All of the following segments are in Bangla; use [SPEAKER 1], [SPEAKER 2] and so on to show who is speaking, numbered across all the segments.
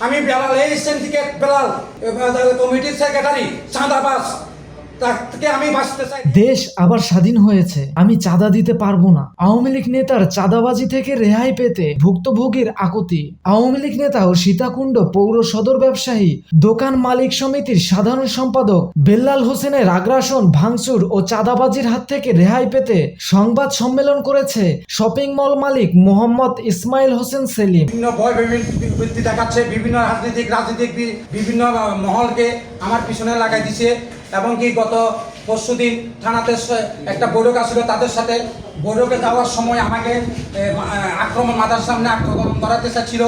[SPEAKER 1] আমি বেলাল এই সিন্ডিকেট বেলাল কমিটির সেক্রেটারি চাঁদাবাজ তাকে আমি বাঁচতে চাই।
[SPEAKER 2] দেশ আবার স্বাধীন হয়েছে, আমি চাঁদা দিতে পারবো না। আওয়ামী লীগ নেতার চাঁদাবাজি থেকে রেহাই পেতে ভুক্তভোগীর আকুতি। আওয়ামী লীগ নেতা ও সীতাকুণ্ড পৌর সদর ব্যবসায়ী দোকান মালিক সমিতির সাধারণ সম্পাদক বেল্লাল হোসেনের আগ্রাসন, ভাঙচুর ও চাঁদাবাজির হাত থেকে রেহাই পেতে সংবাদ সম্মেলন করেছে শপিং মল মালিক মোহাম্মদ ইসমাইল হোসেন সেলিম।
[SPEAKER 1] বিভিন্ন ভয় বৃদ্ধি দেখাচ্ছে, বিভিন্ন রাজনৈতিক বিভিন্ন মহলকে আমার পিছনে লাগাই দিছে। এবং কি গত পরশুদিন থানাতে একটা বৈঠক আসছিল, তাদের সাথে বৈঠকে যাওয়ার সময় আমাকে আক্রমণ মাথার সামনে আক্রমণ করাতে চাচ্ছিল,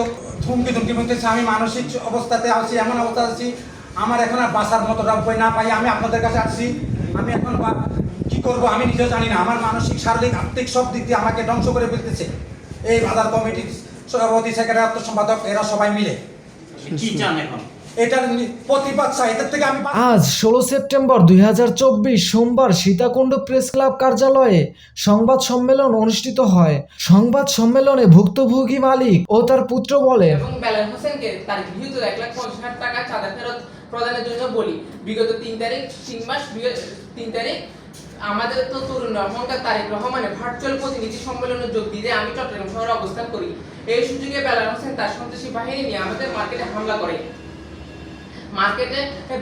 [SPEAKER 1] ধুমকি বলতেছে। আমি মানসিক অবস্থাতে আছি, এমন অবস্থা আছি আমার এখন আর বাঁচার মতোটা উপায় না পাই আমি আপনাদের কাছে আসছি। আমি এখন কি করব আমি নিজেও জানি না। আমার মানসিক, শারীরিক, আর্থিক সব দিক দিয়ে আমাকে ধ্বংস করে ফেলতেছে এই বাজার কমিটির সভাপতি, সেক্রেটারি, সম্পাদক এরা সবাই মিলে।
[SPEAKER 3] কি চান এখন?
[SPEAKER 1] এটার প্রতিবাদ চাই, এটার থেকে আমি।
[SPEAKER 2] আজ 16 সেপ্টেম্বর 2024 সোমবার সীতাকুণ্ড প্রেস ক্লাব কার্যালয়ে সংবাদ সম্মেলন অনুষ্ঠিত হয়। সংবাদ সম্মেলনে ভুক্তভোগী মালিক ও তার পুত্র বলেন,
[SPEAKER 4] এবং বেলাল হোসেনকে তার গৃহীত 1,50,000 টাকা চাঁদা ফেরত প্রদানের জন্য বলি। বিগত 3 মাস 3 তারিখ আমাদের তো তরুণ রহমানকার তারেক রহমানের ভার্চুয়াল প্রতিনিধি সম্মেলনে যোগ দিতে আমি চট্টগ্রাম শহরে অবস্থান করি। এই সুযোগে বেলাল হোসেন তার সন্ত্রাসী বাহিনী নিয়ে আমাদের মার্কেটে হামলা করে, মার্কেটে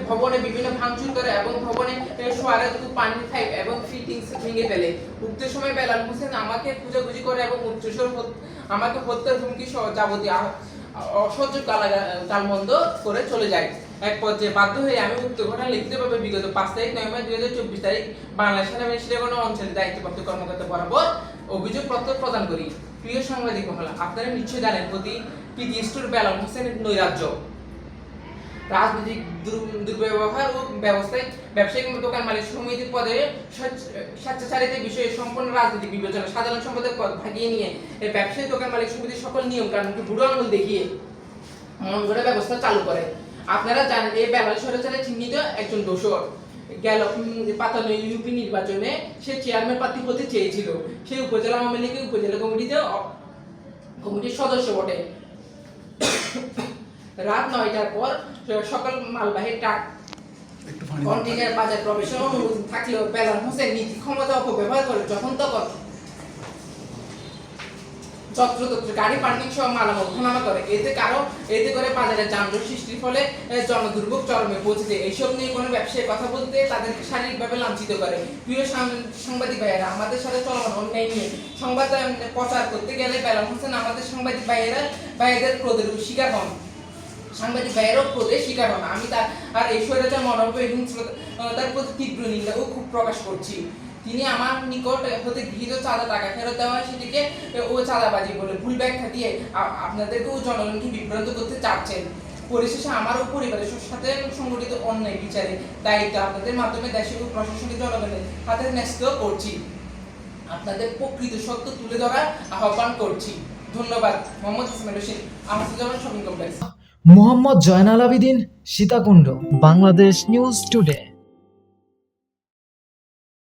[SPEAKER 4] ভবনে বিভিন্ন ভাঙচুর করে এবং ভবনে শোয়ারের পানি পাইপ এবং ফিটিংস ভেঙে ফেলে। উক্ত সময় বেলাল হোসেন আমাকে খুঁজাখুঁজি করে এবং উচ্চস্বর আমাকে হত্যার হুমকি সহ যাবতীয় অসহ্য গালমন্দ করে চলে যায়। এক পর্যায়ে বাধ্য হয়ে আমি উক্ত ঘটনা লিখিতভাবে বিগত 5 তারিখ নভেম্বর 2024 তারিখ বাংলাদেশ সেনাবাহিনী সীতাকুণ্ড অঞ্চলের দায়িত্বপ্রাপ্ত কর্মকর্তা বরাবর অভিযোগপত্র প্রদান করি। প্রিয় সাংবাদিক মহল, আপনারা নিশ্চয়ই জানেন পিটি স্টোর বেলাল হোসেনের নৈরাজ্য, রাজনৈতিক দুর্ব্যবহার ও ব্যবসায়িক দোকান মালিক সমিতির পদে স্বেচ্ছাচারিতার বিষয়ে সম্পূর্ণ রাজনৈতিক বিবেচনা, সাধারণ সম্পাদক পদ ভাগিয়ে নিয়ে এই ব্যবসায়ী দোকান মালিক সমিতির সকল নিয়ম কানুনকে বুড়ো আঙুল দেখিয়ে মন গড়া ব্যবস্থা চালু করে। আপনারা জানেন এই বেলাল সরেচারে চিহ্নিত একজন দোষর গেল পাতানো ইউপি নির্বাচনে সে চেয়ারম্যান প্রার্থী হতে চেয়েছিল। সে উপজেলা আওয়ামী লীগের উপজেলা কমিটির সদস্য বটে। রাত 9টার পর সকল মালবাহী ট্রাক কন্টেইনার বাজার প্রবেশের অনুমতি থাকলেও বেলাল হোসেন নীতি ক্ষমতা অপব্যবহার করে যখন তখন যত্রতত্র গাড়ি পার্কিং সহ মালামাল ওঠানামা করে। এতে করে বাজারে যানজট সৃষ্টির ফলে জনদুর্ভোগ চরমে পৌঁছেছে। এইসব নিয়ে কোনো ব্যবসায়ী কথা বলতে তাদেরকে শারীরিকভাবে লাঞ্ছিত করে। প্রিয় সাংবাদিক ভাইয়েরা, আমাদের সাথে চলমান অন্যায় নিয়ে সংবাদ প্রচার করতে গেলে বেলাল হোসেন আমাদের সাংবাদিক ভাইয়েদের ক্রোধের শিকার হন, সাংবাদিক ভাইয়েরও ক্রোধের শিকার হন। আমি তার এই স্বৈরাচার মনোভাব এবং তার প্রতি তীব্র নিন্দা ও খুব প্রকাশ করছি। তিনি আমার নিকট হতে গৃহীত চাঁদা টাকা ফেরত দেওয়া সেটিকে ও চাঁদাবাজি বলে ভুল ব্যাখ্যা দিয়ে আপনাদেরকেও জনগণকে বিভ্রান্ত করতে চাচ্ছেন। পরিশেষে আমার ও পরিবারের সাথে সংগঠিত অন্যায় বিচারে দায়িত্ব আপনাদের মাধ্যমে দেশের ও প্রশাসনিক জনগণের হাতে ন্যস্ত করছি। আপনাদের প্রকৃত সত্য তুলে ধরার আহ্বান করছি। ধন্যবাদ। মোহাম্মদ ইসমাইল হোসেন, আমাদের shopping complex.
[SPEAKER 2] Mohammad Joynal Abedin, Sitakunda. Bangladesh news today.